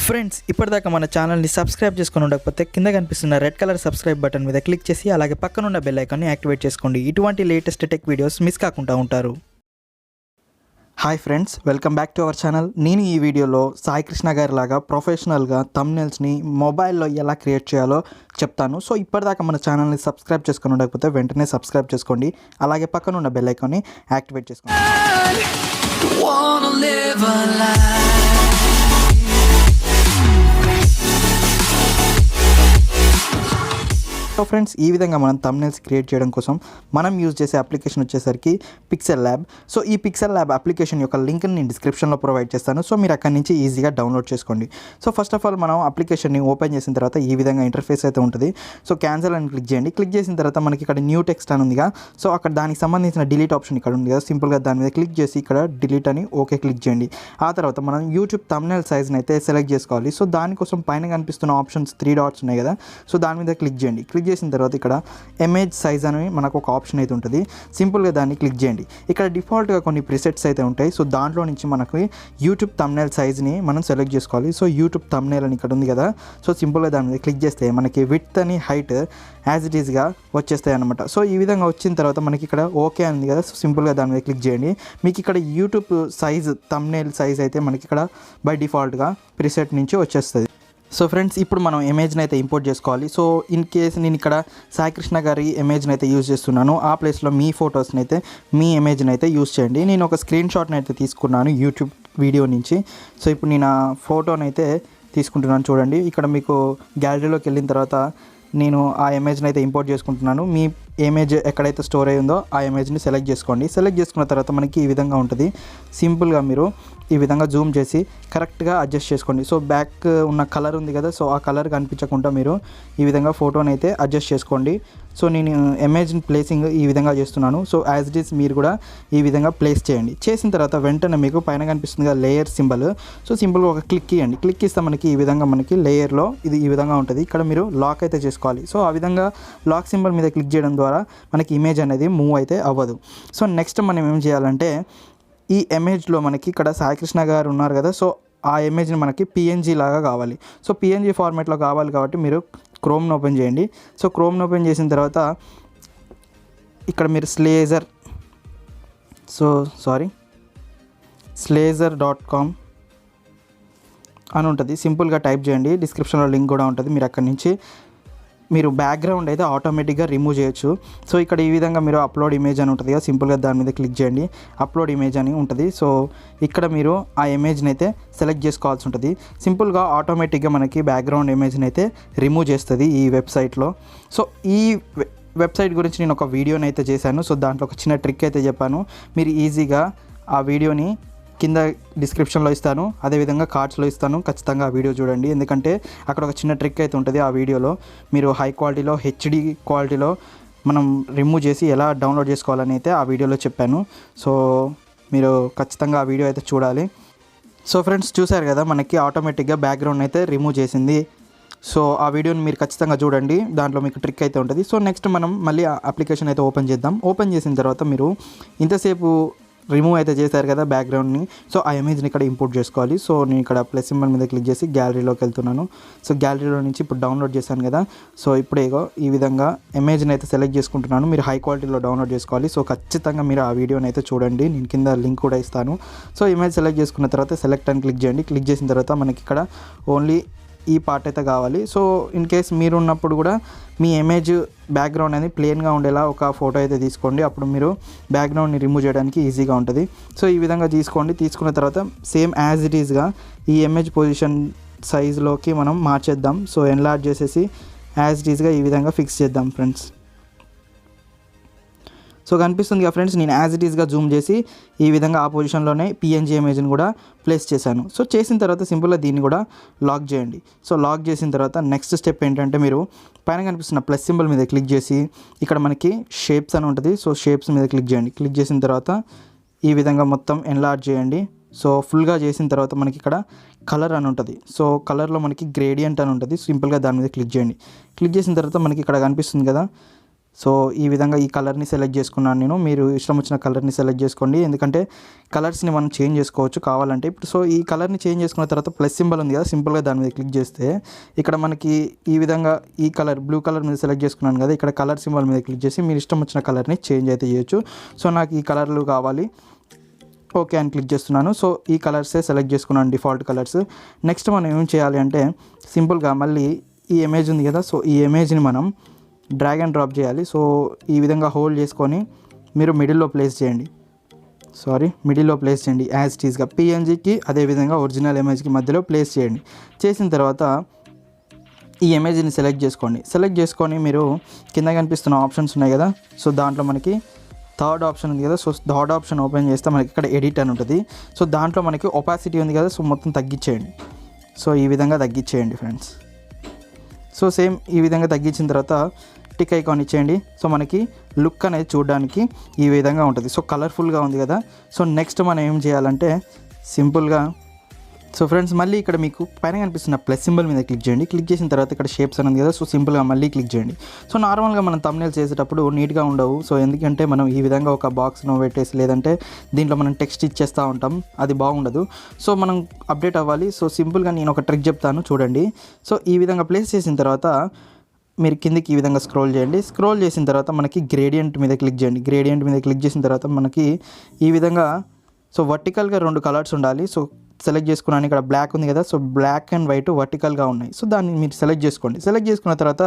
Friends ఇప్పటిదాకా మన ఛానల్ని సబ్స్క్రైబ్ చేసుకొని ఉండకపోతే కింద కనిపిస్తున్న రెడ్ కలర్ సబ్స్క్రైబ్ బటన్ మీద క్లిక్ చేసి అలాగే పక్కన ఉన్న బెల్ ఐకాన్ని యాక్టివేట్ చేసుకోండి. ఇటువంటి లేటెస్ట్ టెక్ వీడియోస్ మిస్ కాకుండా ఉంటారు. Hi friends, welcome back to our channel. నేను ఈ వీడియోలో సాయి కృష్ణ గారి లాగా ప్రొఫెషనల్గా థంబ్నెయిల్స్ని మొబైల్లో ఎలా క్రియేట్ చేయాలో చెప్తాను. సో ఇప్పటిదాకా మన ఛానల్ని సబ్స్క్రైబ్ చేసుకొని ఉండకపోతే వెంటనే సబ్స్క్రైబ్ చేసుకోండి. అలాగే పక్కన ఉన్న బెల్ ఐకాన్ని యాక్టివేట్ చేసుకోండి. సో ఫ్రెండ్స్, ఈ విధంగా మనం థంబ్నెయిల్స్ క్రియేట్ చేయడం కోసం మనం యూజ్ చేసే అప్లికేషన్ వచ్చేసరికి పిక్సెల్ ల్యాబ్. సో ఈ పిక్సెల్ ల్యాబ్ అప్లికేషన్ యొక్క లింక్ని నేను డిస్క్రిప్షన్లో ప్రొవైడ్ చేస్తాను. సో మీరు అక్కడి నుంచి ఈజీగా డౌన్లోడ్ చేసుకోండి. సో ఫస్ట్ ఆఫ్ ఆల్ మనం అప్లికేషన్ని ఓపెన్ చేసిన తర్వాత ఈ విధంగా ఇంటర్ఫేస్ అయితే ఉంటుంది. సో క్యాన్సిల్ అని క్లిక్ చేయండి. క్లిక్ చేసిన తర్వాత మనకి ఇక్కడ న్యూ టెక్స్ట్ అని ఉందిగా, సో అక్కడ దానికి సంబంధించిన డిలీట్ ఆప్షన్ ఇక్కడ ఉంది కదా, సింపుల్గా దాని మీద క్లిక్ చేసి ఇక్కడ డిలీట్ అని ఓకే క్లిక్ చేయండి. ఆ తర్వాత మనం యూట్యూబ్ థంబ్నెయిల్ సైజ్ని అయితే సెలెక్ట్ చేసుకోవాలి. సో దానికోసం పైన కనిపిస్తున్న ఆప్షన్స్ 3 డాట్స్ ఉన్నాయి కదా, సో దాని మీద క్లిక్ చేయండి. క్లిక్ చేసిన తర్వాత ఇక్కడ ఇమేజ్ సైజ్ అని మనకు ఒక ఆప్షన్ అయితే ఉంటుంది. సింపుల్గా దాన్ని క్లిక్ చేయండి. ఇక్కడ డిఫాల్ట్గా కొన్ని ప్రిసెట్స్ అయితే ఉంటాయి. సో దాంట్లో నుంచి మనకి యూట్యూబ్ థంబ్నెయిల్ సైజ్ని మనం సెలెక్ట్ చేసుకోవాలి. సో యూట్యూబ్ థంబ్నెయిల్ అని ఇక్కడ ఉంది కదా, సో సింపుల్గా దాని మీద క్లిక్ చేస్తే మనకి విడ్త్ అని హైట్ యాజ్ ఇట్ ఈస్గా వచ్చేస్తాయి అనమాట. సో ఈ విధంగా వచ్చిన తర్వాత మనకి ఇక్కడ ఓకే ఉంది కదా, సో సింపుల్గా దాని మీద క్లిక్ చేయండి. మీకు ఇక్కడ యూట్యూబ్ సైజ్ థంబ్నెయిల్ సైజ్ అయితే మనకి ఇక్కడ బై డిఫాల్ట్గా ప్రిసెట్ నుంచి వచ్చేస్తుంది. సో ఫ్రెండ్స్, ఇప్పుడు మనం ఇమేజ్ని అయితే ఇంపోర్ట్ చేసుకోవాలి. సో ఇన్ కేస్ నేను ఇక్కడ సాయి కృష్ణ గారి ఇమేజ్ని అయితే యూజ్ చేస్తున్నాను, ఆ ప్లేస్లో మీ ఫొటోస్ని అయితే మీ ఇమేజ్ని అయితే యూజ్ చేయండి. నేను ఒక స్క్రీన్ షాట్ని అయితే తీసుకున్నాను యూట్యూబ్ వీడియో నుంచి. సో ఇప్పుడు నేను ఆ ఫోటోని అయితే తీసుకుంటున్నాను. చూడండి, ఇక్కడ మీకు గ్యాలరీలోకి వెళ్ళిన తర్వాత నేను ఆ ఇమేజ్ని అయితే ఇంపోర్ట్ చేసుకుంటున్నాను. మీ ఇమేజ్ ఎక్కడైతే స్టోర్ అయ్యి ఉందో ఆ ఇమేజ్ని సెలెక్ట్ చేసుకోండి. సెలెక్ట్ చేసుకున్న తర్వాత మనకి ఈ విధంగా ఉంటుంది. సింపుల్గా మీరు ఈ విధంగా జూమ్ చేసి కరెక్ట్గా అడ్జస్ట్ చేసుకోండి. సో బ్యాక్ ఉన్న కలర్ ఉంది కదా, సో ఆ కలర్ కనిపించకుండా మీరు ఈ విధంగా ఫోటోని అయితే అడ్జస్ట్ చేసుకోండి. సో నేను ఇమేజ్ ప్లేసింగ్ ఈ విధంగా చేస్తున్నాను. సో యాజ్ ఇట్ ఈస్ మీరు కూడా ఈ విధంగా ప్లేస్ చేయండి. చేసిన తర్వాత వెంటనే మీకు పైన కనిపిస్తుంది కదా లేయర్ సింబల్, సో సింపుల్గా ఒక క్లిక్ ఇవ్వండి. క్లిక్ ఇస్తే మనకి ఈ విధంగా మనకి లేయర్లో ఇది ఈ విధంగా ఉంటుంది. ఇక్కడ మీరు లాక్ అయితే చేసుకోవాలి. సో ఆ విధంగా లాక్ సింబల్ మీద క్లిక్ చేయడం ద్వారా మనకి ఇమేజ్ అనేది మూవ్ అయితే అవ్వదు. సో నెక్స్ట్ మనం ఏం చేయాలంటే, ఈ ఇమేజ్లో మనకి ఇక్కడ సాయి కృష్ణ గారు ఉన్నారు కదా, సో ఆ ఇమేజ్ని మనకి పిఎన్జీ లాగా కావాలి. సో పిఎన్జీ ఫార్మాట్లో కావాలి కాబట్టి మీరు క్రోమ్ని ఓపెన్ చేయండి. సో క్రోమ్ని ఓపెన్ చేసిన తర్వాత ఇక్కడ మీరు స్లేజర్.com అని ఉంటుంది. సింపుల్గా టైప్ చేయండి. డిస్క్రిప్షన్లో లింక్ కూడా ఉంటుంది. మీరు అక్కడి నుంచి మీరు బ్యాక్గ్రౌండ్ అయితే ఆటోమేటిక్గా రిమూవ్ చేయొచ్చు. సో ఇక్కడ ఈ విధంగా మీరు అప్లోడ్ ఇమేజ్ అని ఉంటుంది కదా, సింపుల్గా దాని మీద క్లిక్ చేయండి. అప్లోడ్ ఇమేజ్ అని ఉంటుంది. సో ఇక్కడ మీరు ఆ ఇమేజ్ని అయితే సెలెక్ట్ చేసుకోవాల్సి ఉంటుంది. సింపుల్గా ఆటోమేటిక్గా మనకి బ్యాక్గ్రౌండ్ ఇమేజ్ని అయితే రిమూవ్ చేస్తుంది ఈ వెబ్సైట్లో. సో ఈ వెబ్సైట్ గురించి నేను ఒక వీడియోని అయితే చేశాను. సో దాంట్లో ఒక చిన్న ట్రిక్ అయితే చెప్పాను. మీరు ఈజీగా ఆ వీడియోని కింద డిస్క్రిప్షన్లో ఇస్తాను, అదేవిధంగా కార్డ్స్లో ఇస్తాను. ఖచ్చితంగా ఆ వీడియో చూడండి, ఎందుకంటే అక్కడ ఒక చిన్న ట్రిక్ అయితే ఉంటుంది. ఆ వీడియోలో మీరు హై క్వాలిటీలో హెచ్డి క్వాలిటీలో మనం రిమూవ్ చేసి ఎలా డౌన్లోడ్ చేసుకోవాలని అయితే ఆ వీడియోలో చెప్పాను. సో మీరు ఖచ్చితంగా ఆ వీడియో అయితే చూడాలి. సో ఫ్రెండ్స్, చూసారు కదా, మనకి ఆటోమేటిక్గా బ్యాక్గ్రౌండ్ అయితే రిమూవ్ చేసింది. సో ఆ వీడియోని మీరు ఖచ్చితంగా చూడండి, దాంట్లో మీకు ట్రిక్ అయితే ఉంటుంది. సో నెక్స్ట్ మనం మళ్ళీ ఆ అప్లికేషన్ అయితే ఓపెన్ చేద్దాం. ఓపెన్ చేసిన తర్వాత మీరు ఇంతసేపు రిమూవ్ అయితే చేశారు కదా బ్యాక్గ్రౌండ్ని, సో ఆ ఇమేజ్ని ఇక్కడ ఇంపోర్ట్ చేసుకోవాలి. సో నేను ఇక్కడ ప్లస్ సింబల్ మీద క్లిక్ చేసి గ్యాలరీలోకి వెళ్తున్నాను. సో గ్యాలరీలో నుంచి ఇప్పుడు డౌన్లోడ్ చేశాను కదా, సో ఇప్పుడే ఈ విధంగా ఇమేజ్ని అయితే సెలెక్ట్ చేసుకుంటున్నాను. మీరు హై క్వాలిటీలో డౌన్లోడ్ చేసుకోవాలి. సో ఖచ్చితంగా మీరు ఆ వీడియోని అయితే చూడండి, నేను కింద లింక్ కూడా ఇస్తాను. సో ఇమేజ్ సెలెక్ట్ చేసుకున్న తర్వాత సెలెక్ట్ అని క్లిక్ చేయండి. క్లిక్ చేసిన తర్వాత మనకి ఇక్కడ ఓన్లీ ఈ పార్ట్ అయితే కావాలి. సో ఇన్ కేస్ మీరు ఉన్నప్పుడు కూడా మీ ఇమేజ్ బ్యాక్గ్రౌండ్ అనేది ప్లెయిన్గా ఉండేలా ఒక ఫోటో అయితే తీసుకోండి. అప్పుడు మీరు బ్యాక్గ్రౌండ్ని రిమూవ్ చేయడానికి ఈజీగా ఉంటుంది. సో ఈ విధంగా తీసుకోండి. తీసుకున్న తర్వాత సేమ్ యాజ్ ఇట్ ఈస్గా ఈ ఇమేజ్ పొజిషన్ సైజ్లోకి మనం మార్చేద్దాం. సో ఎన్లార్జ్ చేసేసి యాజ్ ఇట్ ఈస్గా ఈ విధంగా ఫిక్స్ చేద్దాం ఫ్రెండ్స్. సో కనిపిస్తుంది కదా ఫ్రెండ్స్, నేను యాజ్ ఇట్ ఈస్గా జూమ్ చేసి ఈ విధంగా ఆ పొజిషన్లోనే పిఎన్జీ ఇమేజ్ని కూడా ప్లేస్ చేశాను. సో చేసిన తర్వాత సింపుల్గా దీన్ని కూడా లాక్ చేయండి. సో లాక్ చేసిన తర్వాత నెక్స్ట్ స్టెప్ ఏంటంటే, మీరు పైన కనిపిస్తున్న ప్లస్ సింబల్ మీద క్లిక్ చేసి ఇక్కడ మనకి షేప్స్ అని ఉంటుంది. సో షేప్స్ మీద క్లిక్ చేయండి. క్లిక్ చేసిన తర్వాత ఈ విధంగా మొత్తం ఎన్లార్జ్ చేయండి. సో ఫుల్గా చేసిన తర్వాత మనకి ఇక్కడ కలర్ అని ఉంటుంది. సో కలర్లో మనకి గ్రేడియంట్ అని ఉంటుంది. సింపుల్గా దాని మీద క్లిక్ చేయండి. క్లిక్ చేసిన తర్వాత మనకి ఇక్కడ కనిపిస్తుంది కదా, సో ఈ విధంగా ఈ కలర్ని సెలెక్ట్ చేసుకున్నాను నేను. మీరు ఇష్టం వచ్చిన కలర్ని సెలెక్ట్ చేసుకోండి, ఎందుకంటే కలర్స్ని మనం చేంజ్ చేసుకోవచ్చు కావాలంటే. ఇప్పుడు సో ఈ కలర్ని చేంజ్ చేసుకున్న తర్వాత ప్లస్ సింబల్ ఉంది కదా, సింపుల్గా దాని మీద క్లిక్ చేస్తే ఇక్కడ మనకి ఈ విధంగా ఈ కలర్ బ్లూ కలర్ మీద సెలెక్ట్ చేసుకున్నాను కదా, ఇక్కడ కలర్ సింబల్ మీద క్లిక్ చేసి మీరు ఇష్టం వచ్చిన కలర్ని చేంజ్ అయితే చేయొచ్చు. సో నాకు ఈ కలర్లు కావాలి, ఓకే అని క్లిక్ చేస్తున్నాను. సో ఈ కలర్సే సెలెక్ట్ చేసుకున్నాను, డిఫాల్ట్ కలర్స్. నెక్స్ట్ మనం ఏం చేయాలి అంటే సింపుల్గా మళ్ళీ ఈ ఇమేజ్ ఉంది కదా, సో ఈ ఇమేజ్ని మనం డ్రాగ్ అండ్ డ్రాప్ చేయాలి. సో ఈ విధంగా హోల్డ్ చేసుకొని మీరు మిడిల్లో ప్లేస్ చేయండి, యాజ్ ఇట్ ఈస్గా పిఎన్జీకి అదేవిధంగా ఒరిజినల్ ఇమేజ్కి మధ్యలో ప్లేస్ చేయండి. చేసిన తర్వాత ఈ ఇమేజ్ని సెలెక్ట్ చేసుకొని మీరు కింద కనిపిస్తున్న ఆప్షన్స్ ఉన్నాయి కదా, సో దాంట్లో మనకి థర్డ్ ఆప్షన్ ఉంది కదా, సో థర్డ్ ఆప్షన్ ఓపెన్ చేస్తే మనకి ఇక్కడ ఎడిట్ అని ఉంటుంది. సో దాంట్లో మనకి ఒపాసిటీ ఉంది కదా, సో మొత్తం తగ్గించేయండి. సో ఈ విధంగా తగ్గించేయండి ఫ్రెండ్స్. సో సేమ్ ఈ విధంగా తగ్గించిన తర్వాత టిక్ ఐకాన్ ఇచ్చేయండి. సో మనకి లుక్ అనేది చూడడానికి ఈ విధంగా ఉంటుంది. సో కలర్ఫుల్గా ఉంది కదా. సో నెక్స్ట్ మనం ఏం చేయాలంటే సింపుల్గా సో ఫ్రెండ్స్ మళ్ళీ ఇక్కడ మీకు పైన కనిపిస్తున్న ప్లస్ సింబల్ మీద క్లిక్ చేయండి. క్లిక్ చేసిన తర్వాత ఇక్కడ షేప్స్ అని ఉంది కదా, సో సింపుల్గా మళ్ళీ క్లిక్ చేయండి. సో నార్మల్గా మనం థంబ్నెయిల్స్ చేసేటప్పుడు నీట్గా ఉండవు. సో ఎందుకంటే మనం ఈ విధంగా ఒక బాక్స్ను పెట్టేసి లేదంటే దీంట్లో మనం టెక్స్ట్ ఇచ్చేస్తూ ఉంటాం, అది బాగుండదు. సో మనం అప్డేట్ అవ్వాలి. సో సింపుల్గా నేను ఒక ట్రిక్ చెప్తాను చూడండి. సో ఈ విధంగా ప్లేస్ చేసిన తర్వాత మీరు కిందికి ఈ విధంగా స్క్రోల్ చేయండి. స్క్రోల్ చేసిన తర్వాత మనకి గ్రేడియంట్ మీద క్లిక్ చేయండి. గ్రేడియంట్ మీద క్లిక్ చేసిన తర్వాత మనకి ఈ విధంగా సో వర్టికల్గా 2 కలర్స్ ఉండాలి. సో సెలెక్ట్ చేసుకున్నాను, ఇక్కడ బ్లాక్ ఉంది కదా, సో బ్లాక్ అండ్ వైట్ వర్టికల్గా ఉన్నాయి. సో దాన్ని మీరు సెలెక్ట్ చేసుకోండి. సెలెక్ట్ చేసుకున్న తర్వాత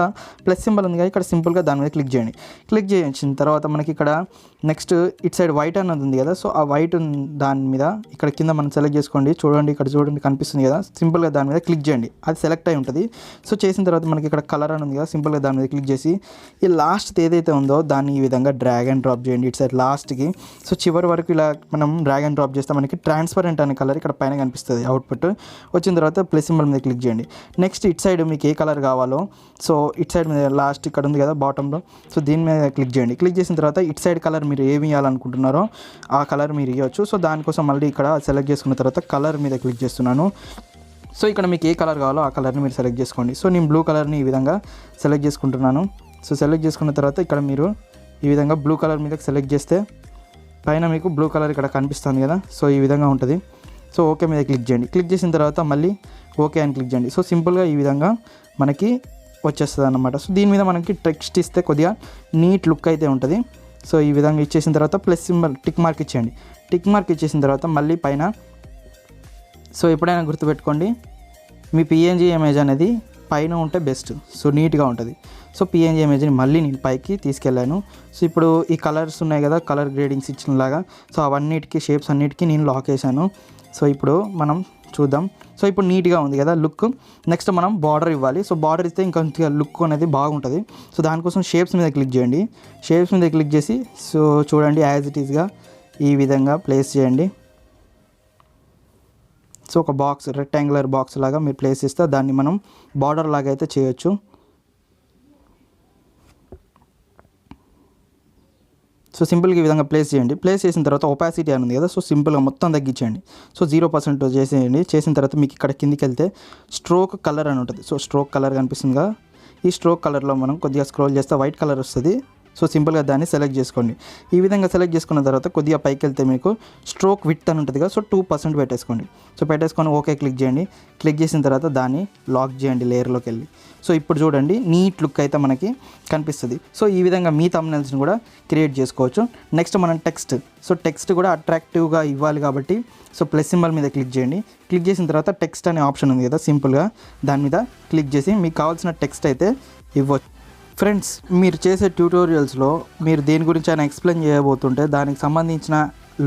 ప్లస్ సింబల్ ఉంది కదా, ఇక్కడ సింపుల్గా దాని మీద క్లిక్ చేయండి. క్లిక్ చేసిన తర్వాత మనకి ఇక్కడ నెక్స్ట్ ఇట్ సైడ్ వైట్ అన్నది ఉంది కదా, సో ఆ వైట్ దాని మీద ఇక్కడ కింద మనం సెలెక్ట్ చేసుకోండి. చూడండి ఇక్కడ చూడండి కనిపిస్తుంది కదా, సింపుల్గా దాని మీద క్లిక్ చేయండి, అది సెలెక్ట్ అయి ఉంటుంది. సో చేసిన తర్వాత మనకి ఇక్కడ కలర్ అని ఉంది కదా, సింపుల్గా దాని మీద క్లిక్ చేసి ఈ లాస్ట్ ఏదైతే ఉందో దాన్ని ఈ విధంగా డ్రాగ్ అండ్ డ్రాప్ చేయండి ఇట్ సైడ్ లాస్ట్కి. సో చివరి వరకు ఇలా మనం డ్రాగ్ అండ్ డ్రాప్ చేస్తే మనకి ట్రాన్స్పరెంట్ అనే కలర్ ఇక్కడ పైన కనిపిస్తుంది. అవుట్పుట్ వచ్చిన తర్వాత ప్లస్ సింబల్ మీద క్లిక్ చేయండి. నెక్స్ట్ ఇట్ సైడ్ మీకు ఏ కలర్ కావాలో సో ఇట్ సైడ్ మీద లాస్ట్ ఇక్కడ ఉంది కదా బాటంలో, సో దీని మీద క్లిక్ చేయండి. క్లిక్ చేసిన తర్వాత ఇట్ సైడ్ కలర్ మీరు ఏమి ఇవ్వాలనుకుంటున్నారో ఆ కలర్ మీరు ఇవ్వచ్చు. సో దానికోసం మళ్ళీ ఇక్కడ సెలెక్ట్ చేసుకున్న తర్వాత కలర్ మీద క్లిక్ చేస్తున్నాను. సో ఇక్కడ మీకు ఏ కలర్ కావాలో ఆ కలర్ని మీరు సెలెక్ట్ చేసుకోండి. సో నేను బ్లూ కలర్ని ఈ విధంగా సెలెక్ట్ చేసుకుంటున్నాను. సో సెలెక్ట్ చేసుకున్న తర్వాత ఇక్కడ మీరు ఈ విధంగా బ్లూ కలర్ మీద సెలెక్ట్ చేస్తే పైన మీకు బ్లూ కలర్ ఇక్కడ కనిపిస్తుంది కదా, సో ఈ విధంగా ఉంటుంది. సో ఓకే మీద క్లిక్ చేయండి. క్లిక్ చేసిన తర్వాత మళ్ళీ ఓకే అని క్లిక్ చేయండి. సో సింపుల్గా ఈ విధంగా మనకి వచ్చేస్తుంది అన్నమాట. సో దీని మీద మనకి టెక్స్ట్ ఇస్తే కొద్దిగా నీట్ లుక్ అయితే ఉంటుంది. సో ఈ విధంగా ఇచ్చేసిన తర్వాత ప్లస్ సింబల్ టిక్ మార్క్ ఇచ్చేయండి. టిక్ మార్క్ ఇచ్చేసిన తర్వాత మళ్ళీ పైన సో ఎప్పుడైనా గుర్తుపెట్టుకోండి, మీ పిఎన్జీ ఇమేజ్ అనేది పైన ఉంటే బెస్ట్, సో నీట్గా ఉంటుంది. సో పిఎన్జీ ఇమేజ్ని మళ్ళీ నేను పైకి తీసుకెళ్ళాను. సో ఇప్పుడు ఈ కలర్స్ ఉన్నాయి కదా, కలర్ గ్రేడింగ్స్ ఇచ్చినలాగా, సో అవన్నిటికీ షేప్స్ అన్నిటికీ నేను లాక్ చేశాను. సో ఇప్పుడు మనం చూద్దాం. సో ఇప్పుడు నీట్గా ఉంది కదా లుక్. నెక్స్ట్ మనం బార్డర్ ఇవ్వాలి. సో బార్డర్ ఇస్తే ఇంకా లుక్ అనేది బాగుంటుంది. సో దానికోసం షేప్స్ మీద క్లిక్ చేయండి. షేప్స్ మీద క్లిక్ చేసి సో చూడండి యాజ్ ఇట్ ఈస్గా ఈ విధంగా ప్లేస్ చేయండి. సో ఒక బాక్స్ రెక్టాంగులర్ బాక్స్ లాగా మీరు ప్లేస్ చేస్తే దాన్ని మనం బార్డర్ లాగా అయితే చేయొచ్చు. సో సింపుల్గా ఈ విధంగా ప్లేస్ చేయండి. ప్లేస్ చేసిన తర్వాత ఒపాసిటీ అని ఉంది కదా, సో సింపుల్గా మొత్తం తగ్గించండి. సో 0% చేసేయండి. చేసిన తర్వాత మీకు ఇక్కడ కిందికి వెళ్తే స్ట్రోక్ కలర్ అని ఉంటుంది. సో స్ట్రోక్ కలర్ కనిపిస్తుంది కదా, ఈ స్ట్రోక్ కలర్లో మనం కొద్దిగా స్క్రోల్ చేస్తే వైట్ కలర్ వస్తుంది. సో సింపుల్గా దాన్ని సెలెక్ట్ చేసుకోండి. ఈ విధంగా సెలెక్ట్ చేసుకున్న తర్వాత కొద్దిగా పైకి వెళ్తే మీకు స్ట్రోక్ విడ్త్ అని ఉంటుంది కదా, సో 2% పెట్టేసుకోండి. సో పెట్టేసుకొని ఓకే క్లిక్ చేయండి. క్లిక్ చేసిన తర్వాత దాన్ని లాక్ చేయండి లేయర్లోకి వెళ్ళి. సో ఇప్పుడు చూడండి నీట్ లుక్ అయితే మనకి కనిపిస్తుంది. సో ఈ విధంగా మీ థంబ్నెయిల్స్ని కూడా క్రియేట్ చేసుకోవచ్చు. నెక్స్ట్ మనం సో టెక్స్ట్ కూడా అట్రాక్టివ్గా ఇవ్వాలి కాబట్టి సో ప్లస్ సింబల్ మీద క్లిక్ చేయండి. క్లిక్ చేసిన తర్వాత టెక్స్ట్ అనే ఆప్షన్ ఉంది కదా, సింపుల్గా దాని మీద క్లిక్ చేసి మీకు కావాల్సిన టెక్స్ట్ అయితే ఇవ్వచ్చు. ఫ్రెండ్స్ మీరు చేసే ట్యూటోరియల్స్లో మీరు దేని గురించి అయినా ఎక్స్ప్లెయిన్ చేయబోతుంటే దానికి సంబంధించిన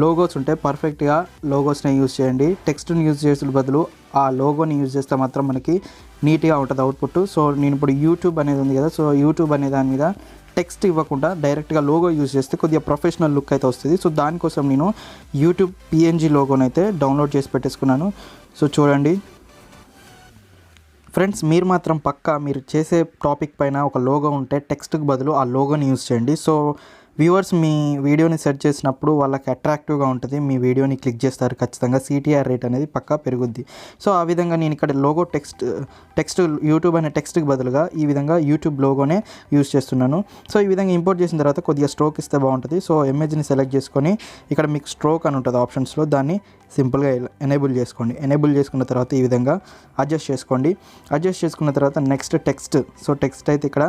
లోగోస్ ఉంటే పర్ఫెక్ట్గా లోగోస్ని యూజ్ చేయండి. టెక్స్ట్ని యూజ్ చేసే బదులు ఆ లోగోని యూజ్ చేస్తే మాత్రం మనకి నీట్గా ఉంటుంది అవుట్పుట్. సో నేను ఇప్పుడు యూట్యూబ్ అనేది ఉంది కదా, సో యూట్యూబ్ అనే దాని మీద టెక్స్ట్ ఇవ్వకుండా డైరెక్ట్గా లోగో యూజ్ చేస్తే కొద్దిగా ప్రొఫెషనల్ లుక్ అయితే వస్తుంది. సో దానికోసం నేను యూట్యూబ్ పిఎన్జీ లోగోని అయితే డౌన్లోడ్ చేసి పెట్టేసుకున్నాను. సో చూడండి ఫ్రెండ్స్, మీరు మాత్రం పక్కా మీరు చేసే టాపిక్ పైన ఒక లోగో ఉంటే టెక్స్ట్కి బదులు ఆ లోగోని యూజ్ చేయండి. సో వ్యూవర్స్ మీ వీడియోని సెర్చ్ చేసినప్పుడు వాళ్ళకి అట్రాక్టివ్గా ఉంటుంది, మీ వీడియోని క్లిక్ చేస్తారు ఖచ్చితంగా, సిటిఆర్ రేట్ అనేది పక్కా పెరుగుద్ది. సో ఆ విధంగా నేను ఇక్కడ లోగో టెక్స్ట్ యూట్యూబ్ అనే టెక్స్ట్కి బదులుగా ఈ విధంగా యూట్యూబ్ లోగోనే యూస్ చేస్తున్నాను. సో ఈ విధంగా ఇంపోర్ట్ చేసిన తర్వాత కొద్దిగా స్ట్రోక్ ఇస్తే బాగుంటుంది. సో ఇమేజ్ని సెలెక్ట్ చేసుకొని ఇక్కడ మీకు స్ట్రోక్ అని ఉంటుంది ఆప్షన్స్లో, దాన్ని సింపుల్గా ఎనేబుల్ చేసుకోండి. ఎనేబుల్ చేసుకున్న తర్వాత ఈ విధంగా అడ్జస్ట్ చేసుకోండి. అడ్జస్ట్ చేసుకున్న తర్వాత నెక్స్ట్ టెక్స్ట్. సో టెక్స్ట్ అయితే ఇక్కడ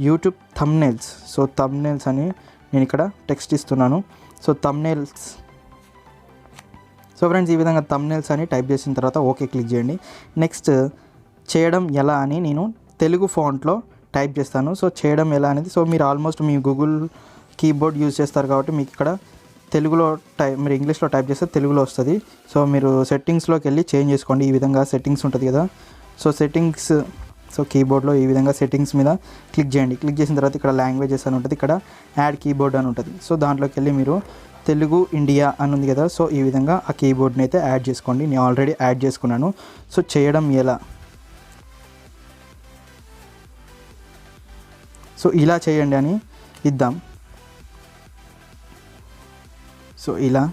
యూట్యూబ్ థంబ్నెయిల్స్. సో థంబ్నెయిల్స్ అని నేను ఇక్కడ టెక్స్ట్ ఇస్తున్నాను. So thumbnails. సో ఫ్రెండ్స్ ఈ విధంగా థంబ్నెయిల్స్ అని టైప్ చేసిన తర్వాత ఓకే క్లిక్ చేయండి. నెక్స్ట్ చేయడం ఎలా అని నేను తెలుగు ఫాంట్లో టైప్ చేస్తాను. సో చేయడం ఎలా అనేది, సో మీరు ఆల్మోస్ట్ మీ గూగుల్ కీబోర్డ్ యూజ్ చేస్తారు కాబట్టి మీకు ఇక్కడ తెలుగులో మీరు ఇంగ్లీష్లో టైప్ చేస్తే తెలుగులో వస్తుంది. సో మీరు సెట్టింగ్స్లోకి వెళ్ళి చేంజ్ చేసుకోండి. ఈ విధంగా సెట్టింగ్స్ ఉంటుంది కదా, సో సెట్టింగ్స్, సో కీబోర్డ్లో ఈ విధంగా సెట్టింగ్స్ మీద క్లిక్ చేయండి. క్లిక్ చేసిన తర్వాత ఇక్కడ లాంగ్వేజెస్ అని ఉంటుంది, ఇక్కడ యాడ్ కీబోర్డ్ అని ఉంటుంది. సో దాంట్లోకి వెళ్ళి మీరు తెలుగు ఇండియా అని ఉంది కదా, సో ఈ విధంగా ఆ కీబోర్డ్ని అయితే యాడ్ చేసుకోండి. నేను ఆల్రెడీ యాడ్ చేసుకున్నాను. సో చేయడం ఎలా, సో ఇలా చేయండి అని ఇద్దాం. సో ఇలా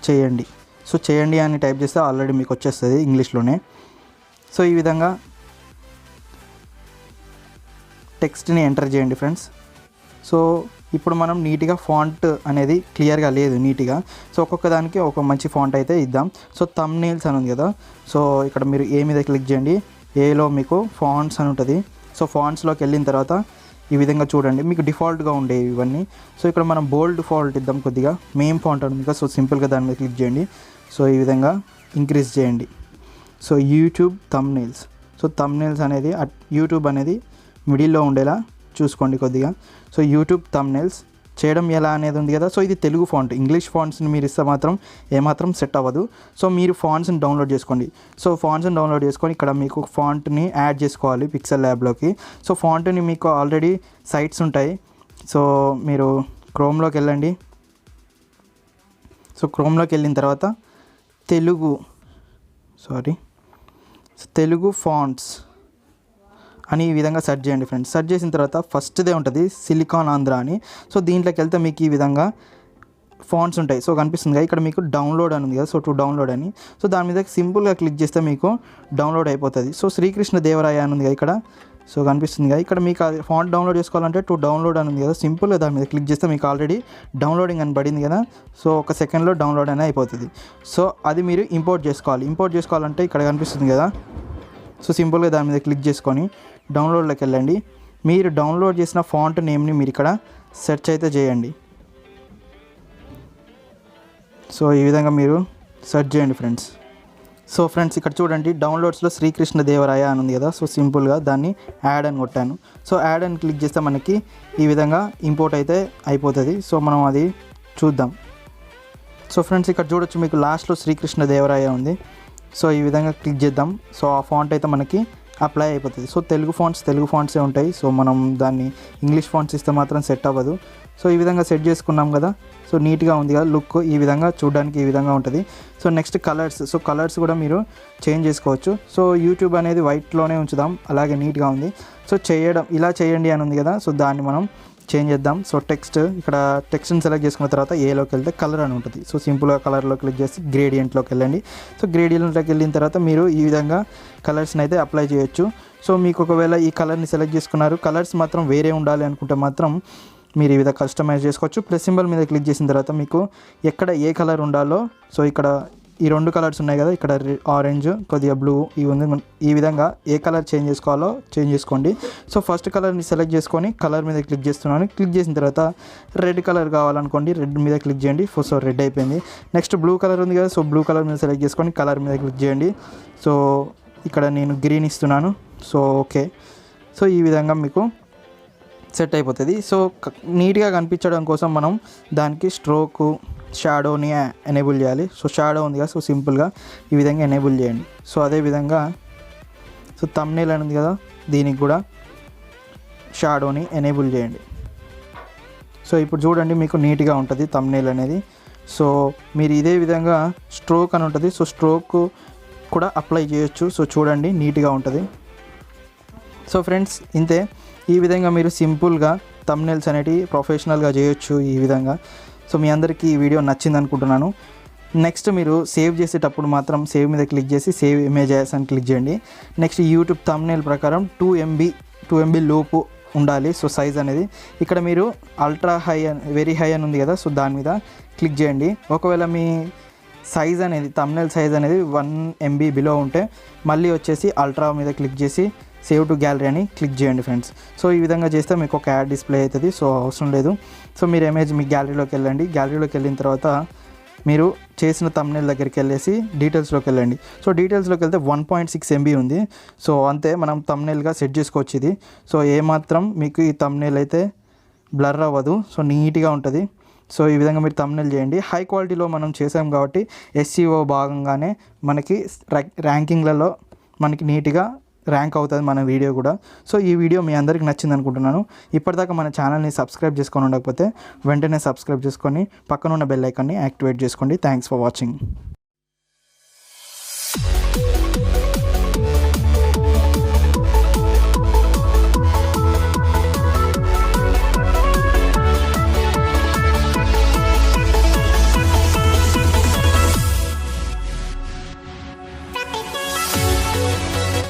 చేయండి. సో చేయండి అని టైప్ చేస్తే ఆల్రెడీ మీకు వచ్చేస్తుంది ఇంగ్లీష్లోనే. సో ఈ విధంగా టెక్స్ట్ని ఎంటర్ చేయండి ఫ్రెండ్స్. సో ఇప్పుడు మనం నీట్గా ఫాంట్ అనేది క్లియర్గా లేదు నీట్గా. సో ఒక్కొక్క దానికి ఒక మంచి ఫాంట్ అయితే ఇద్దాం. సో థంబ్నెయిల్స్ అని ఉంది కదా, సో ఇక్కడ మీరు ఏ మీద క్లిక్ చేయండి. ఏలో మీకు ఫాంట్స్ అని ఉంటుంది. సో ఫాంట్స్లోకి వెళ్ళిన తర్వాత ఈ విధంగా చూడండి, మీకు డిఫాల్ట్గా ఉండేవి ఇవన్నీ. సో ఇక్కడ మనం బోల్డ్ ఫాంట్ ఇద్దాం కొద్దిగా, మెయిన్ ఫాంట్ అని ఉంది కదా, సో సింపుల్గా దాని మీద క్లిక్ చేయండి. సో ఈ విధంగా ఇంక్రీజ్ చేయండి. So YouTube thumbnails. So thumbnails అనేది యూట్యూబ్ అనేది మిడిల్లో ఉండేలా చూసుకోండి కొద్దిగా. సో యూట్యూబ్ థంబ్నెయిల్స్ చేయడం ఎలా అనేది ఉంది కదా, సో ఇది తెలుగు ఫాంట్. ఇంగ్లీష్ ఫాంట్స్ని మీరు ఇస్తే మాత్రం ఏమాత్రం సెట్ అవ్వదు. సో మీరు ఫాంట్స్ని డౌన్లోడ్ చేసుకోండి. సో ఫాంట్స్ని డౌన్లోడ్ చేసుకొని ఇక్కడ మీకు ఫాంట్ని యాడ్ చేసుకోవాలి పిక్సెల్ ల్యాబ్లోకి. సో ఫాంట్ని మీకు ఆల్రెడీ సైట్స్ ఉంటాయి. సో మీరు క్రోమ్లోకి వెళ్ళండి. సో క్రోమ్లోకి వెళ్ళిన తర్వాత తెలుగు ఫాంట్స్ అని ఈ విధంగా సెర్చ్ చేయండి ఫ్రెండ్స్. సెర్చ్ చేసిన తర్వాత ఫస్ట్దే ఉంటుంది సిలికాన్ ఆంధ్ర అని. సో దీంట్లోకి వెళ్తే మీకు ఈ విధంగా ఫాంట్స్ ఉంటాయి. సో కనిపిస్తుంది కదా, ఇక్కడ మీకు డౌన్లోడ్ అని ఉంది కదా, సో టు డౌన్లోడ్ అని. సో దాని మీద సింపుల్గా క్లిక్ చేస్తే మీకు డౌన్లోడ్ అయిపోతుంది. సో శ్రీకృష్ణ దేవరాయ అని ఉంది కదా ఇక్కడ, సో కనిపిస్తుంది కదా, ఇక్కడ మీకు ఫాంట్ డౌన్లోడ్ చేసుకోవాలంటే టు డౌన్లోడ్ అని ఉంది కదా, సింపుల్గా దాని మీద క్లిక్ చేస్తే మీకు ఆల్రెడీ డౌన్లోడింగ్ అని పడింది కదా, సో ఒక సెకండ్లో డౌన్లోడ్ అనేది అయిపోతుంది. సో అది మీరు ఇంపోర్ట్ చేసుకోవాలి. ఇంపోర్ట్ చేసుకోవాలంటే ఇక్కడ కనిపిస్తుంది కదా, సో సింపుల్గా దాని మీద క్లిక్ చేసుకొని డౌన్లోడ్లోకి వెళ్ళండి. మీరు డౌన్లోడ్ చేసిన ఫాంట్ నేమ్ని మీరు ఇక్కడ సెర్చ్ అయితే చేయండి. సో ఈ విధంగా మీరు సెర్చ్ చేయండి ఫ్రెండ్స్. సో ఫ్రెండ్స్ ఇక్కడ చూడండి, డౌన్లోడ్స్లో శ్రీకృష్ణ దేవరాయ అని ఉంది కదా, సో సింపుల్గా దాన్ని యాడ్ అని కొట్టాను. సో యాడ్ అని క్లిక్ చేస్తే మనకి ఈ విధంగా ఇంపోర్ట్ అయితే అయిపోతుంది. సో మనం అది చూద్దాం. సో ఫ్రెండ్స్ ఇక్కడ చూడొచ్చు, మీకు లాస్ట్లో శ్రీకృష్ణ దేవరాయ ఉంది. సో ఈ విధంగా క్లిక్ చేద్దాం. సో ఆ ఫాంట్ అయితే మనకి అప్లై అయిపోతుంది. సో తెలుగు ఫాంట్సే ఉంటాయి. సో మనం దాన్ని ఇంగ్లీష్ ఫాంట్స్ ఇస్తే మాత్రం సెట్ అవ్వదు. సో ఈ విధంగా సెట్ చేసుకున్నాం కదా, సో నీట్గా ఉంది కదా లుక్, ఈ విధంగా చూడడానికి ఈ విధంగా ఉంటుంది. So next colours. So colours కూడా మీరు చేంజ్ చేసుకోవచ్చు. సో యూట్యూబ్ అనేది వైట్లోనే ఉంచుదాం, అలాగే నీట్గా ఉంది. సో ఇలా చేయండి అని ఉంది కదా, సో దాన్ని మనం చేంజ్ చేద్దాం. సో ఇక్కడ టెక్స్ట్ని సెలెక్ట్ చేసుకున్న తర్వాత ఏలోకి వెళ్తే కలర్ అని ఉంటుంది. సో సింపుల్గా కలర్లో క్లిక్ చేసి గ్రేడియంట్లోకి వెళ్ళండి. సో గ్రేడియంట్లోకి వెళ్ళిన తర్వాత మీరు ఈ విధంగా కలర్స్ని అయితే అప్లై చేయొచ్చు. సో మీకు ఒకవేళ ఈ కలర్ని సెలెక్ట్ చేసుకున్నారు, కలర్స్ మాత్రం వేరే ఉండాలి అనుకుంటే మాత్రం మీరు ఈ విధంగా కస్టమైజ్ చేసుకోవచ్చు. ప్లస్ సింబల్ మీద క్లిక్ చేసిన తర్వాత మీకు ఎక్కడ ఏ కలర్ ఉండాలో, సో ఇక్కడ ఈ 2 కలర్స్ ఉన్నాయి కదా, ఇక్కడ ఆరెంజ్ కొద్దిగా బ్లూ ఈ ఉంది, ఈ విధంగా ఏ కలర్ చేంజ్ చేసుకోవాలో చేంజ్ చేసుకోండి. సో ఫస్ట్ కలర్ని సెలెక్ట్ చేసుకొని కలర్ మీద క్లిక్ చేస్తున్నాను. క్లిక్ చేసిన తర్వాత రెడ్ కలర్ కావాలనుకోండి, రెడ్ మీద క్లిక్ చేయండి. సో రెడ్ అయిపోయింది. నెక్స్ట్ బ్లూ కలర్ ఉంది కదా, సో బ్లూ కలర్ మీద సెలెక్ట్ చేసుకొని కలర్ మీద క్లిక్ చేయండి. సో ఇక్కడ నేను గ్రీన్ ఇస్తున్నాను. So okay. సో ఈ విధంగా మీకు సెట్ అయిపోతుంది. సో నీట్గా కనిపించడం కోసం మనం దానికి స్ట్రోకు షాడోని ఎనేబుల్ చేయాలి. సో షాడో ఉంది కదా, సో సింపుల్గా ఈ విధంగా ఎనేబుల్ చేయండి. సో అదేవిధంగా సో థంబ్నెయిల్ అని ఉంది కదా, దీనికి కూడా షాడోని ఎనేబుల్ చేయండి. సో ఇప్పుడు చూడండి, మీకు నీట్గా ఉంటుంది థంబ్నెయిల్ అనేది. సో మీరు ఇదే విధంగా స్ట్రోక్ అని ఉంటుంది, సో స్ట్రోక్ కూడా అప్లై చేయొచ్చు. సో చూడండి నీట్గా ఉంటుంది. సో ఫ్రెండ్స్ ఇంతే, ఈ విధంగా మీరు సింపుల్గా థంబ్నెయిల్స్ అనేటివి ప్రొఫెషనల్గా చేయొచ్చు ఈ విధంగా. సో మీ అందరికీ ఈ వీడియో నచ్చింది అనుకుంటున్నాను. నెక్స్ట్ మీరు సేవ్ చేసేటప్పుడు మాత్రం సేవ్ మీద క్లిక్ చేసి సేవ్ ఇమేజెస్ అని క్లిక్ చేయండి. నెక్స్ట్ యూట్యూబ్ థంబ్నెయిల్ ప్రకారం 2 MB లోపు ఉండాలి. సో సైజ్ అనేది ఇక్కడ మీరు అల్ట్రా హై వెరీ హై అని ఉంది కదా, సో దాని మీద క్లిక్ చేయండి. ఒకవేళ మీ సైజ్ అనేది థంబ్నెయిల్ సైజ్ అనేది 1 MB బిలో ఉంటే మళ్ళీ వచ్చేసి అల్ట్రా మీద క్లిక్ చేసి సేవ్ టు గ్యాలరీ అని క్లిక్ చేయండి ఫ్రెండ్స్. సో ఈ విధంగా చేస్తే మీకు ఒక యాడ్ డిస్ప్లే అవుతుంది. సో అవసరం లేదు. సో మీరు ఇమేజ్ మీ గ్యాలరీలోకి వెళ్ళండి. గ్యాలరీలోకి వెళ్ళిన తర్వాత మీరు చేసిన థంబ్నెయిల్ దగ్గరికి వెళ్ళేసి డీటెయిల్స్లోకి వెళ్ళండి. సో డీటెయిల్స్లోకి వెళ్తే 1.6 MB ఉంది. సో అంతే, మనం థంబ్నెయిల్గా సెట్ చేసుకోవచ్చు ఇది. సో ఏమాత్రం మీకు ఈ థంబ్నెయిల్ అయితే బ్లర్ అవ్వదు. సో నీట్గా ఉంటుంది. సో ఈ విధంగా మీరు థంబ్నెయిల్ చేయండి. హై క్వాలిటీలో మనం చేసాం కాబట్టి SEO భాగంగానే మనకి ర్యాంకింగ్లలో మనకి నీట్గా ర్యాంక్ అవుతుంది మన వీడియో కూడా. సో ఈ వీడియో మీ అందరికి నచ్చింది అనుకుంటున్నాను. ఇప్పటిదాకా మన ఛానల్ని సబ్స్క్రైబ్ చేసుకొని ఉండకపోతే వెంటనే సబ్స్క్రైబ్ చేసుకొని పక్కన ఉన్న బెల్ ఐకాన్ని యాక్టివేట్ చేసుకోండి. Thanks for watching.